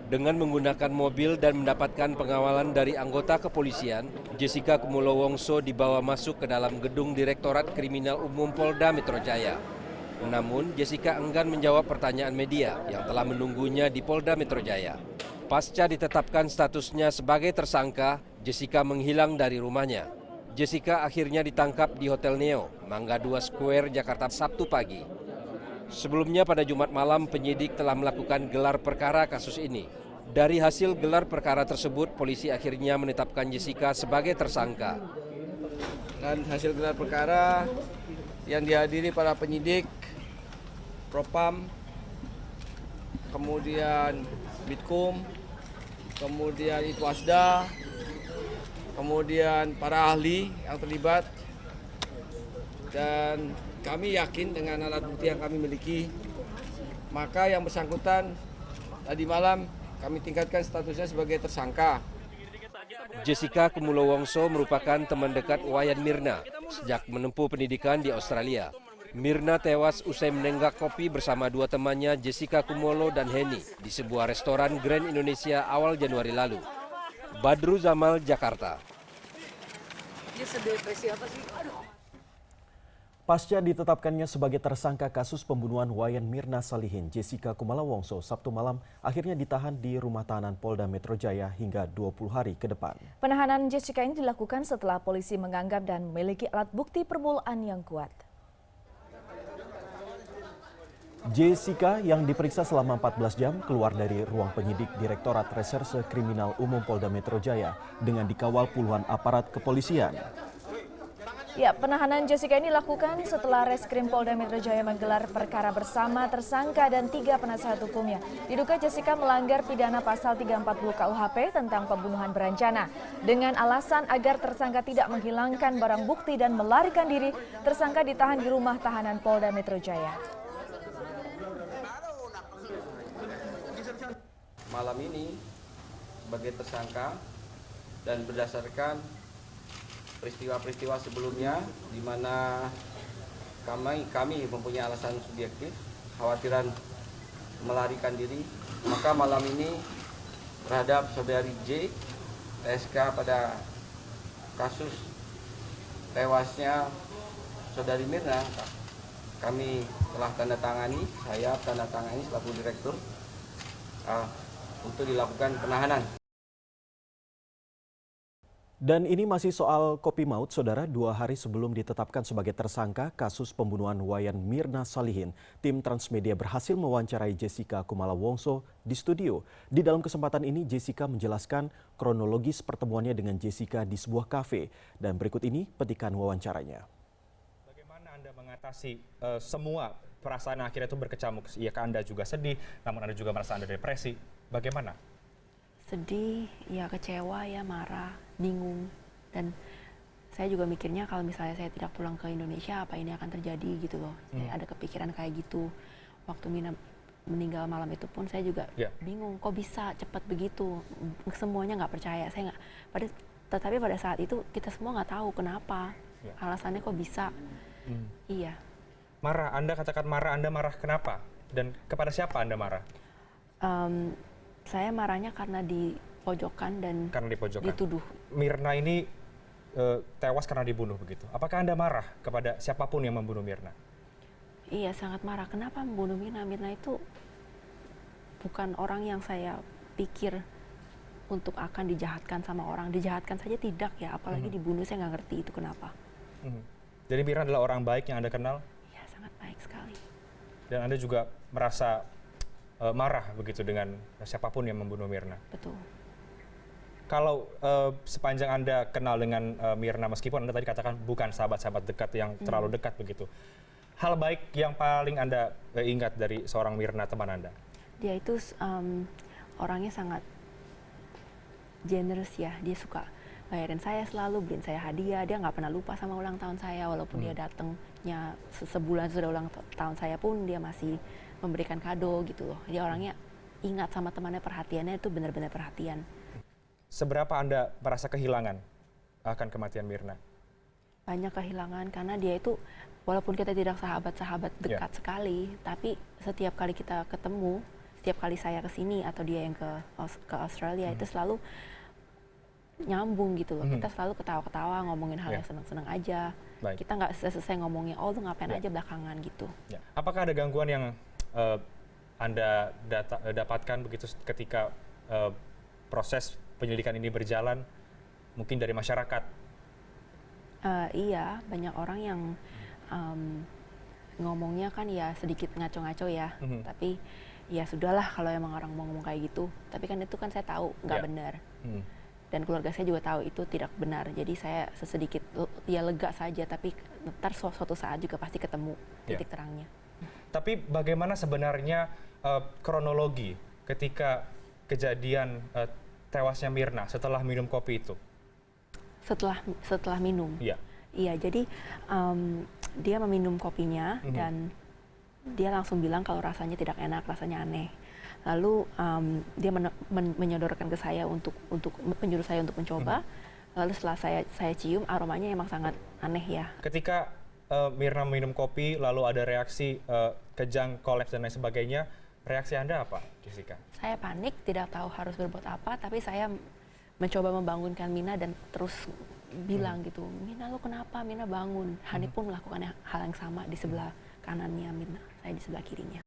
Dengan menggunakan mobil dan mendapatkan pengawalan dari anggota kepolisian, Jessica Kumolo Wongso dibawa masuk ke dalam gedung Direktorat Kriminal Umum Polda Metro Jaya. Namun, Jessica enggan menjawab pertanyaan media yang telah menunggunya di Polda Metro Jaya. Pasca ditetapkan statusnya sebagai tersangka, Jessica menghilang dari rumahnya. Jessica akhirnya ditangkap di Hotel Neo, Mangga 2 Square, Jakarta Sabtu pagi. Sebelumnya pada Jumat malam, penyidik telah melakukan gelar perkara kasus ini. Dari hasil gelar perkara tersebut, polisi akhirnya menetapkan Jessica sebagai tersangka. Dan hasil gelar perkara yang dihadiri para penyidik, Propam, kemudian Bitkum, kemudian Itwasda, kemudian para ahli yang terlibat, dan kami yakin dengan alat bukti yang kami miliki, maka yang bersangkutan tadi malam kami tingkatkan statusnya sebagai tersangka. Jessica Kumolo Wongso merupakan teman dekat Wayan Mirna sejak menempuh pendidikan di Australia. Mirna tewas usai menenggak kopi bersama dua temannya Jessica Kumolo dan Henny di sebuah restoran Grand Indonesia awal Januari lalu. Badru Zamal, Jakarta. Pasca ditetapkannya sebagai tersangka kasus pembunuhan Wayan Mirna Salihin, Jessica Kumolo Wongso Sabtu malam akhirnya ditahan di rumah tahanan Polda Metro Jaya hingga 20 hari ke depan. Penahanan Jessica ini dilakukan setelah polisi menganggap dan memiliki alat bukti permulaan yang kuat. Jessica yang diperiksa selama 14 jam keluar dari ruang penyidik Direktorat Reserse Kriminal Umum Polda Metro Jaya dengan dikawal puluhan aparat kepolisian. Ya, penahanan Jessica ini dilakukan setelah Reskrim Polda Metro Jaya menggelar perkara bersama tersangka dan 3 penasehat hukumnya. Diduga Jessica melanggar pidana pasal 340 KUHP tentang pembunuhan berencana. Dengan alasan agar tersangka tidak menghilangkan barang bukti dan melarikan diri, tersangka ditahan di rumah tahanan Polda Metro Jaya. Malam ini sebagai tersangka dan berdasarkan peristiwa-peristiwa sebelumnya di mana kami mempunyai alasan subjektif, khawatiran melarikan diri, maka malam ini terhadap saudari J, TSK pada kasus tewasnya saudari Mirna, kami telah saya tanda tangani selaku direktur untuk dilakukan penahanan. Dan ini masih soal kopi maut, saudara. 2 hari sebelum ditetapkan sebagai tersangka kasus pembunuhan Wayan Mirna Salihin, tim Transmedia berhasil mewawancarai Jessica Kumolo Wongso di studio. Di dalam kesempatan ini, Jessica menjelaskan kronologis pertemuannya dengan Jessica di sebuah kafe. Dan berikut ini petikan wawancaranya. Bagaimana Anda mengatasi semua perasaan akhirnya itu berkecamuk? Iya, Anda juga sedih, namun Anda juga merasa Anda depresi. Bagaimana? Sedih, ya kecewa, ya marah, bingung. Dan saya juga mikirnya kalau misalnya saya tidak pulang ke Indonesia, apa ini akan terjadi gitu loh. Saya ada kepikiran kayak gitu. Waktu Mina meninggal malam itu pun saya juga bingung, kok bisa cepat begitu. Semuanya nggak percaya. Tetapi pada saat itu kita semua nggak tahu kenapa. Alasannya kok bisa. Iya. Marah, Anda katakan marah, Anda marah kenapa? Dan kepada siapa Anda marah? Saya marahnya karena dipojokkan dan dituduh. Mirna ini tewas karena dibunuh begitu. Apakah Anda marah kepada siapapun yang membunuh Mirna? Iya, sangat marah. Kenapa membunuh Mirna? Mirna itu bukan orang yang saya pikir untuk akan dijahatkan sama orang. Dijahatkan saja tidak ya, apalagi dibunuh, saya nggak ngerti itu kenapa. Jadi Mirna adalah orang baik yang Anda kenal? Iya, sangat baik sekali. Dan Anda juga merasa marah begitu dengan siapapun yang membunuh Mirna? Betul. Kalau sepanjang Anda kenal dengan Mirna, meskipun Anda tadi katakan bukan sahabat-sahabat dekat yang terlalu dekat begitu, hal baik yang paling Anda ingat dari seorang Mirna, teman Anda? Dia itu orangnya sangat generous ya, dia suka bayarin saya selalu, beliin saya hadiah, dia nggak pernah lupa sama ulang tahun saya, walaupun dia datangnya sebulan sudah ulang tahun saya pun dia masih memberikan kado gitu loh. Dia orangnya ingat sama temannya, perhatiannya itu benar-benar perhatian. Seberapa Anda merasa kehilangan akan kematian Mirna? Banyak kehilangan karena dia itu walaupun kita tidak sahabat-sahabat dekat sekali, tapi setiap kali kita ketemu, setiap kali saya ke sini atau dia yang ke Australia itu selalu nyambung gitu loh. Kita selalu ketawa-ketawa ngomongin hal yang seneng-seneng aja. Baik. Kita nggak selesai ngomongnya, oh lu ngapain aja belakangan gitu. Ya. Apakah ada gangguan yang Anda dapatkan begitu ketika proses penyelidikan ini berjalan, mungkin dari masyarakat? Iya, banyak orang yang ngomongnya kan ya sedikit ngaco-ngaco ya. Tapi ya sudahlah kalau emang orang mau ngomong kayak gitu. Tapi kan itu kan saya tahu nggak benar. Dan keluarga saya juga tahu itu tidak benar. Jadi saya sesedikit ya lega saja, tapi ntar suatu saat juga pasti ketemu titik terangnya. Tapi bagaimana sebenarnya kronologi ketika kejadian tewasnya Mirna setelah minum kopi itu? Setelah minum. Iya. Iya, jadi dia meminum kopinya dan dia langsung bilang kalau rasanya tidak enak, rasanya aneh. Lalu dia menyodorkan ke saya menyuruh saya untuk mencoba. Lalu setelah saya cium, aromanya emang sangat aneh ya. Ketika Mirna minum kopi, lalu ada reaksi kejang, kolaps dan lain sebagainya, reaksi Anda apa, Jessica? Saya panik, tidak tahu harus berbuat apa, tapi saya mencoba membangunkan Mina dan terus bilang gitu, Mina lu kenapa? Mina bangun. Hani pun melakukan hal yang sama di sebelah kanannya Mina, saya di sebelah kirinya.